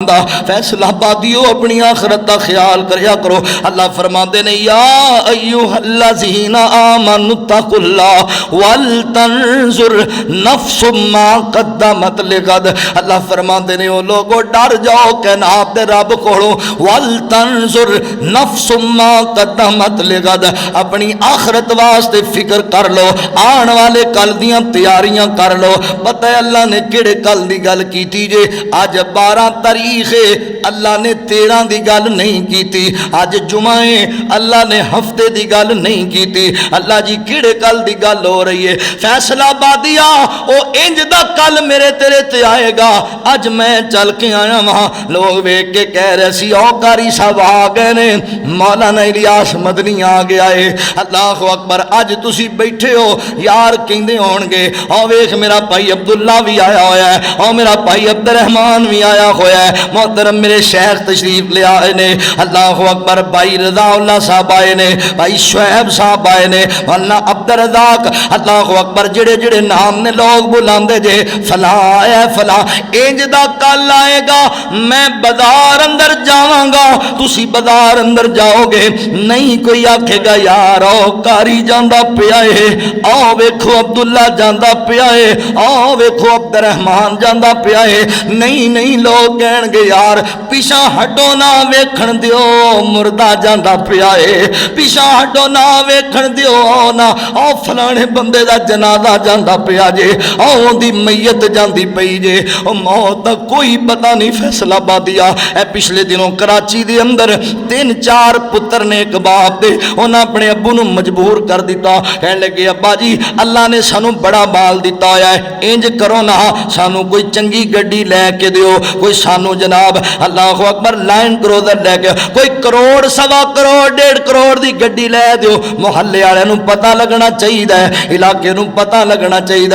فیصلہ بادیو اپنی آخرت کا خیال کریا کرو۔ اللہ فرماتے نے یا ایھا الذین آمنوا اتقوا اللہ ولتنظر نفس ما قدمت لغد۔ اللہ فرماتے نے او لوگو ڈر جاؤ کائنات دے رب کولوں، ولتنظر نفس ما قدمت لغد، اپنی آخرت واسطے فکر کر لو، آن والے کل دیاں تیاریاں کر لو۔ پتہ ہے اللہ نے کیڑے کل دی گل کیتی جے؟ اج 12 تاریخ اللہ نے 13 دی گل نہیں کیتی، آج جمعہ اللہ نے ہفتے دی گل نہیں کیتی۔ اللہ جی کیڑے کل دی گل ہو رہی ہے؟ فیصلہ بادیا او انج دا کل میرے تیرے تے آئے گا۔ اج میں چل کے آیا وہاں لوگ ویکھ کے کہہ رہے سی او قاری صاحب آ گئے نے، مولانا الیاس مدنی آ گیا ہے۔ اللہ اکبر، اج تسی بیٹھے ہو یار کہندے ہون گے او ویکھ میرا بھائی عبداللہ بھی آیا ہویا ہے، او میرا بھائی عبد الرحمان بھی آیا ہویا ہے، محترم میرے شیخ تشریف لے آئے نے، اللہ اکبر، بھائی رضا اللہ صاحب آئے نے، بھائی شعیب صاحب آئے نے، مولانا عبد الرزاق، اللہ اکبر، جڑے جڑے نام نے لوگ بلاندے جے، فلاں آیا فلاں۔ انج دا کل آئے گا، میں بازار اندر جاواں گا، تسی بازار اندر جاؤ گے، نہیں کوئی آکھے گا یار او کاری جاندا پیا ہے، آؤ ویکھو عبداللہ جاندا پیا ہے، آؤ ویکھو عبد الرحمان جاندا پیا ہے، نہیں نہیں لوگ کہن گے یار پیچھا ہٹو نہ ویکھن دیو مردہ جاندا پیا ہے، پیچھا ہٹو نہ ویکھن دیو نا او فلانے بندے دا جنازہ جاندا پیا جے، او دی میت جاندی پئی جے، او موت دا کوئی پتہ نہیں۔ فیصلہ بادیا اے پچھلے دنوں کراچی دے اندر 3-4 پتر نے ایک باپ دے انہاں اپنے ابو نو مجبور کر دیتا، کہنے لگے ابا جی اللہ نے سانو بڑا بال دیتا ہویا ہے، انج کرو نا سانو کوئی چنگی گڈی لے کے دیو، کوئی سانو جناب اللہ اکبر لائن کروزر لے کے کوئی کروڑ 1.25 کروڑ 1.5 کروڑ دی گڈی لے دیو، محلے والے نو پتہ لگنا چاہیے، علاقے نو پتہ لگنا چاہیے۔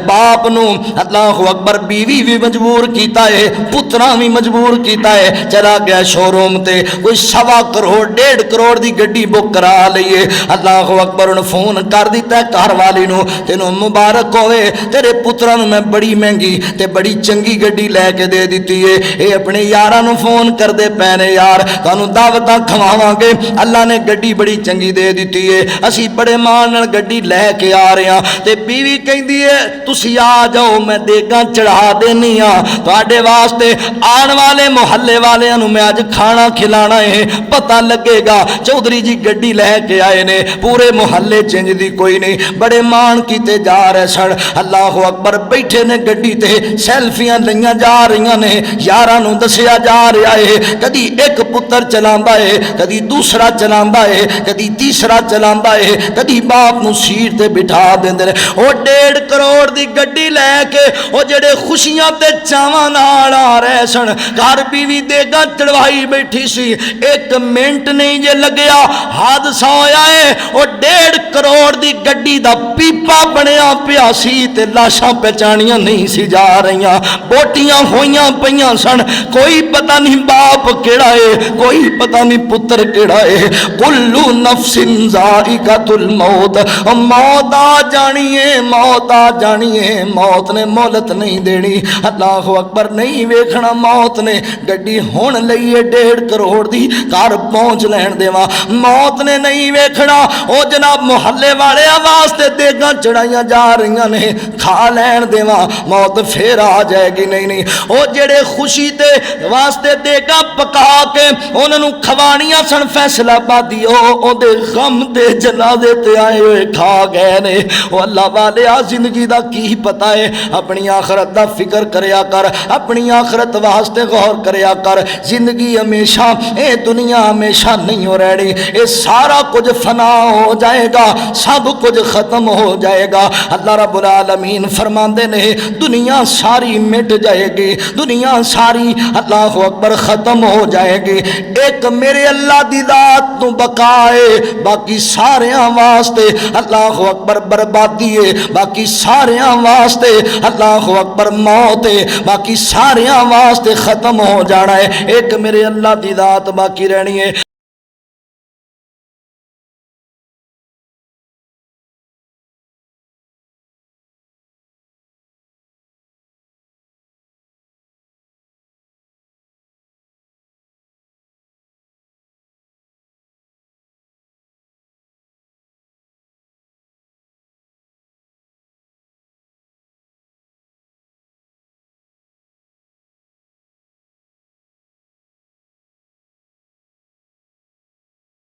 باپ نو اللہ اکبر بیوی بھی مجبور کیتا ہے، پتراں بھی مجبور کیتا ہے، چلا گیا شو روم تے کوئی 1.25 کروڑ 1.5 کروڑ دی گڈی بک کرا لئیے، اللہ اکبر انہوں فون کر دیتا ہے گھر والی نو، تینوں مبارک ہوئے تیرے پتراں نو میں بڑی مہنگی تے بڑی چنگی گڈی لے کے دے دیتی ہے۔ اے اپنے یاراں نو فون کر دے پینے یار تانوں دعوتاں کھواواں گے، اللہ نے گڈی بڑی چنگی دے دیتی ہے، اسی بڑے مان نال گڈی لے کے آ رہے ہاں، تے بیوی کہندی ہے تسی آ جاؤ میں دیگاں چڑھا دینی ہاں تواڈے واسطے، آن والے محلے والیاں نو میں اج کھانا کھلانا ہے، پتہ لگے گا چودھری جی گڈی لے کے آئے نے، پورے محلے چنج دی کوئی نہیں، بڑے مان کیتے جا رہے سن، اللہ اکبر، بیٹھے نے گڈی تے سیلفیاں لئیاں جا رہیاں نے، یاراں نو دسیا جا رہا ہے، کدی ایک پتر چلاندا ہے، کدی دوسرا چلاندا ہے، کدی تیسرا چلاندا ہے، کدی باپ نو سیٹ تے بٹھا دیندے نے، او 1.5 کروڑ دی گڈی لے کے او جڑے خوشیاں تے چاواں نال آ رہے سن، گھر بیوی دیگاں چڑھوائی بیٹھی سی، 1 منٹ نہیں جے لگیا حادثہ ہویا ہے، او 1.5 کروڑ دی گڈی دا پیپا بنیا پیا سی تے لاشاں پہچانیاں نہیں سی جا رہیاں، بوٹیاں ہویاں پیاں سن، کوئی پتہ نہیں باپ کیڑا ہے، کوئی پتہ نہیں پتر کیڑا ہے، کلو نفس ذائقۃ الموت، موت آ جانی ہے، موت آ جانی ہے، موت نے مہلت نہیں دینی، اللہ اکبر، نہیں ویکھنا موت نے گڈی ہون لئی 1.5 کروڑ دی گھر پہنچ لین دیواں، موت نے نہیں ویکھنا او جناب محلے والے واسطے دیگاں چڑھائیاں جا رہیاں نے کھا لین دیواں، موت پھر آ جائے گی، نہیں نہیں، او جڑے خوشی تے واسطے دیگاں پکا کے انہاں نو کھوانیاں سن، فیصلہ بادی او دے غم دے جنازے تے آئے ہوئے کھا گئے نے، او اللہ والے آ زندگی دا کی پتہ ہے، اپنی آخرت دا فکر کریا کر، اپنی آخرت واسطے غور کریا کر، زندگی ہمیشہ اے دنیا ہمیشہ نہیں ہو رہی، اے سارا کچھ فنا ہو جائے گا، سب کچھ ختم ہو جائے گا، اللہ رب العالمین فرماندے نے دنیا ساری مٹ جائے گی، دنیا ساری اللہ اکبر ختم ہو جائے گی، ایک میرے اللہ دی ذات تو بقائے، باقی ساریاں واسطے اللہ اکبر بربادی ہے، باقی ساریاں واسطے اللہ اکبر موت ہے، باقی ساریاں واسطے ختم ہو جانا ہے، ایک میرے اللہ دی ذات باقی رہنی ہے،